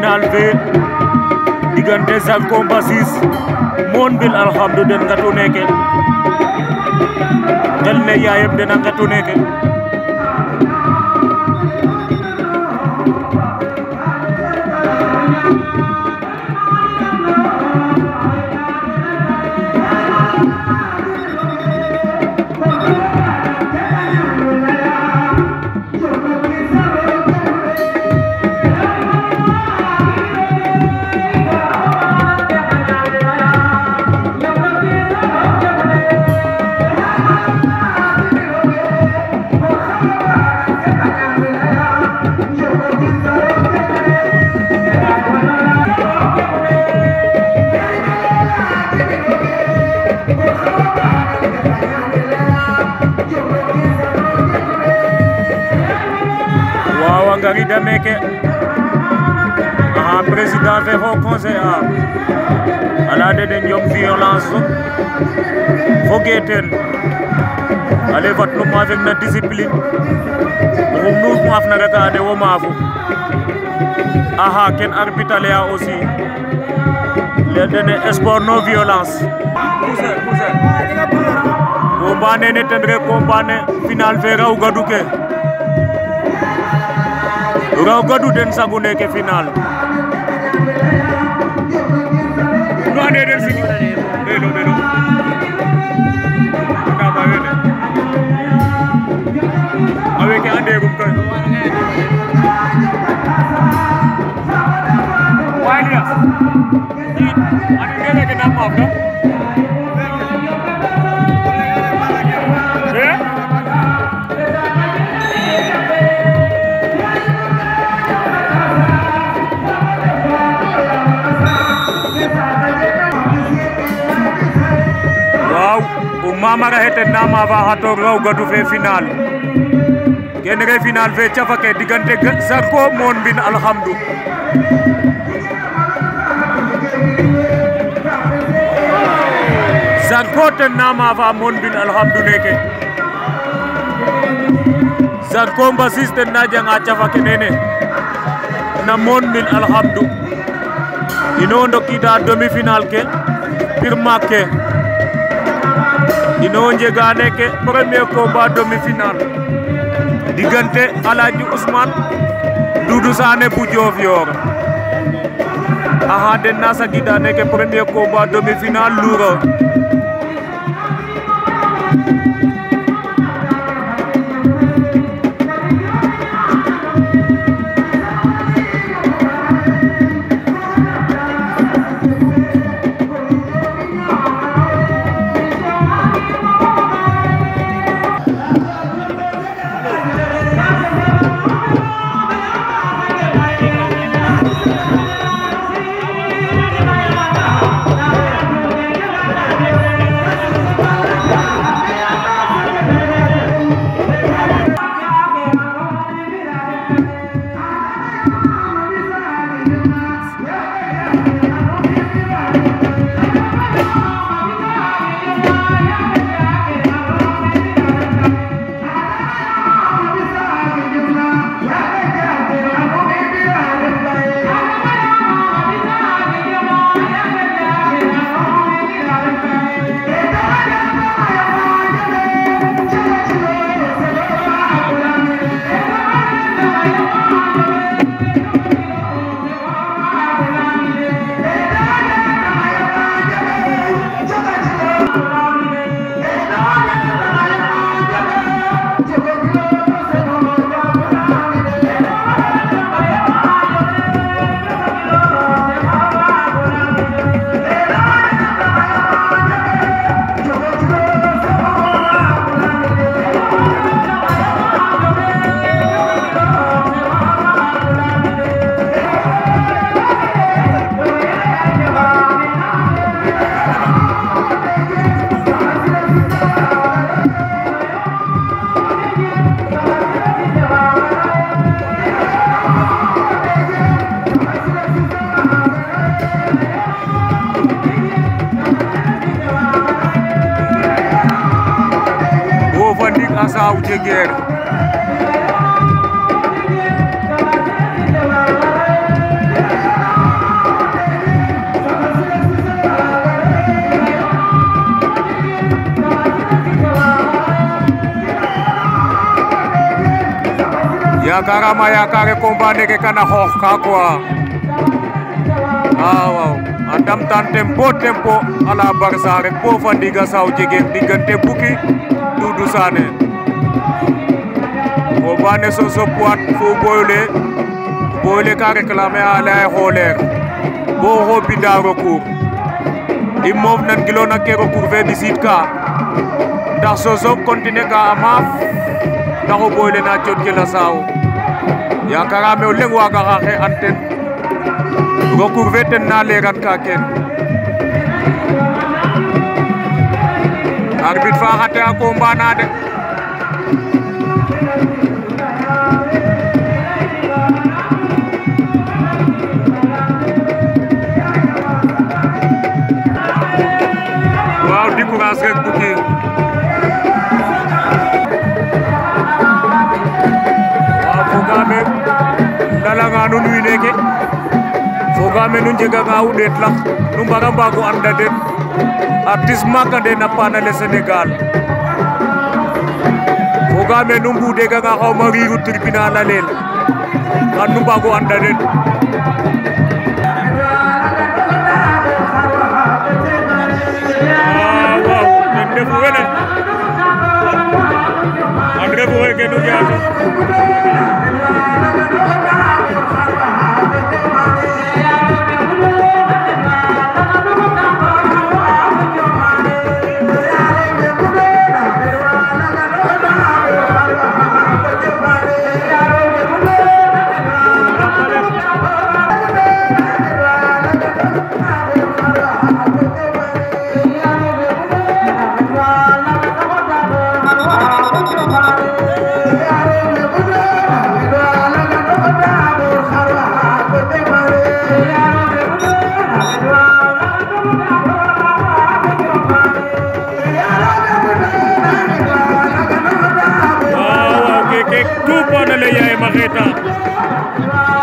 final fe digante Zarko Mbassis mon bil alhamdu den ngatu neke ngel ne yaayam den ngatu neke Ngari Dameke président fait haut conseil à la de ñom violence faut gueter allez vote le avec la discipline nous mo afna retade wo mafu ken arbitre ya aussi les données sport non violence combat ne tendre combat ne final fe raw gaduke raw gadu den sagu neke final no ande den sigi belo kama wele aweke ande gum koy waliya ande leke na mafda Mamara hete nama va hato raw gadu fe final genere final fe chafake digante Zarko mon bin alhamdu Zarko ten nama va mon bin alhamdu neke Zarko Mbassis ten na janga chafake nene na mon bin alhamdu ino ndokida demi final ke pirma ke ino njegane ke premier combat demi-finale digante Alhaji Ousmane Doudou Sané bu Diofior den nasa gidane ke premier combat demi-finale lourd Asa Ujeger yakarama yakare combat neke kana xoox ka quoi waaw andam tan tempo ala Barça rek bo fa ndiga saw jege digante Bouki Doudou Sané combat ne Soso Poids fo boyle ka réclamer a lay xoleer bo xobida recours i moof nan gilona ke recours fe ɓisid ka ndax Soso continue ka a maaf ndax o boyle na cooɗ ke la saaw yakarame o leŋ waga xaxe an ten recours fe ten na leeran ka ken arbitre fa xate a combat na de waaw décourage rek Bouki waaw fogame lalanga nuun wiin we fogame nu njeganga o ɗeet lax nu mbara mbago anda den artiste maak ande na paanale Sénégal fogame nu mbudeganga xawma riiru tribunal a leel xan nu mbago anda den waaw ten refu wene an refu xe genu Diatta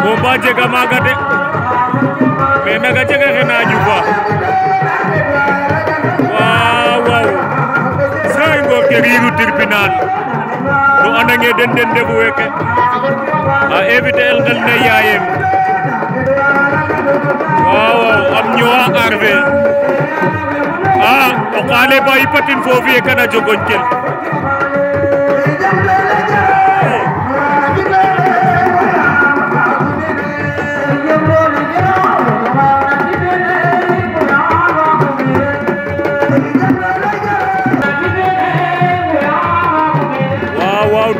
combat jega maga de mais naga jega xena jufa waaw say ngor ke riiru tribunal no andange den defu weke a éviter el ngel ne yaayem waaw am ñowa arve o xale ba yipatin foofi kana jogoñ kel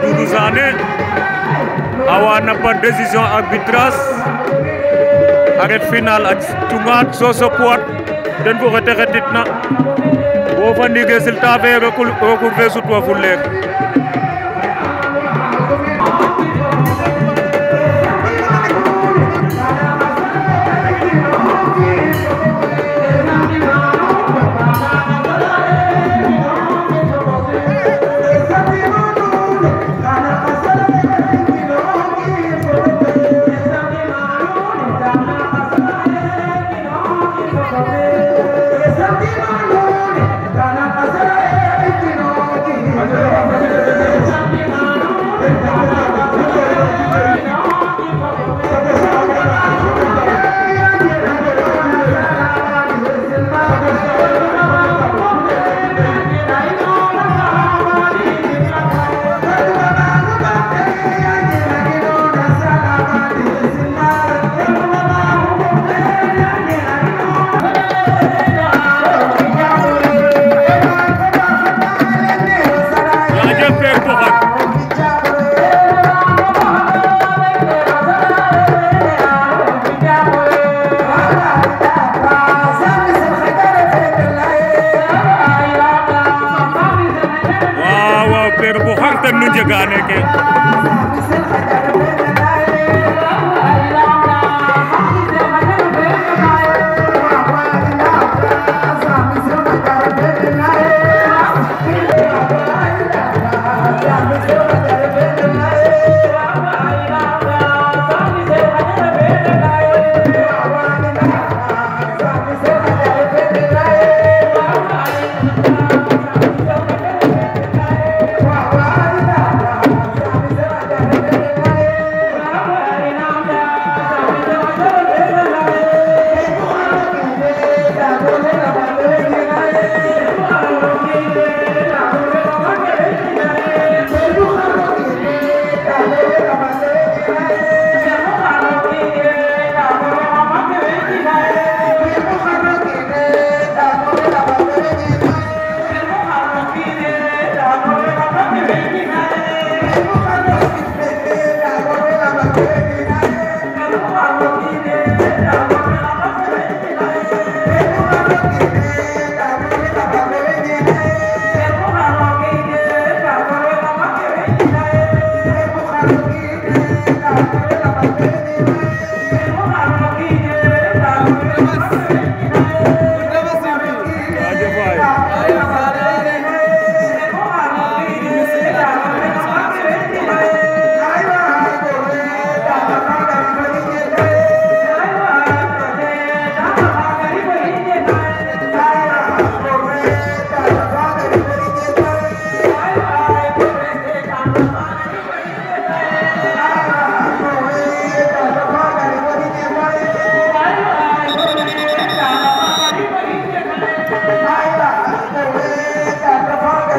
Doudou Sané awana par décision arbitrage arrêt final ak tungat Soso Poids den fo xete xetitna bo fa ndig résultat fe recours fe sutwa fu leer nu jegane ke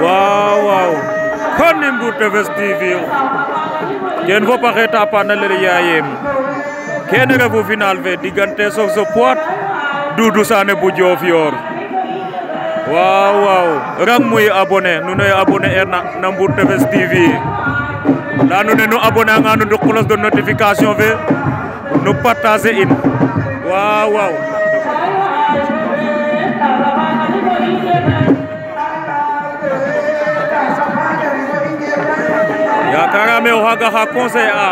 Wow, kon Mbour Tefesse TV ken fop axe tapanale yayem kene refu final fe digante Soxo Poite Doudou Sané bu Diofior waaw rang muy abonné nuno abonné erna na Mbour Tefesse TV la nuno nu abonné anga nu cloche de notification fe nu partager in waaw yakarame o xaga xa conseil a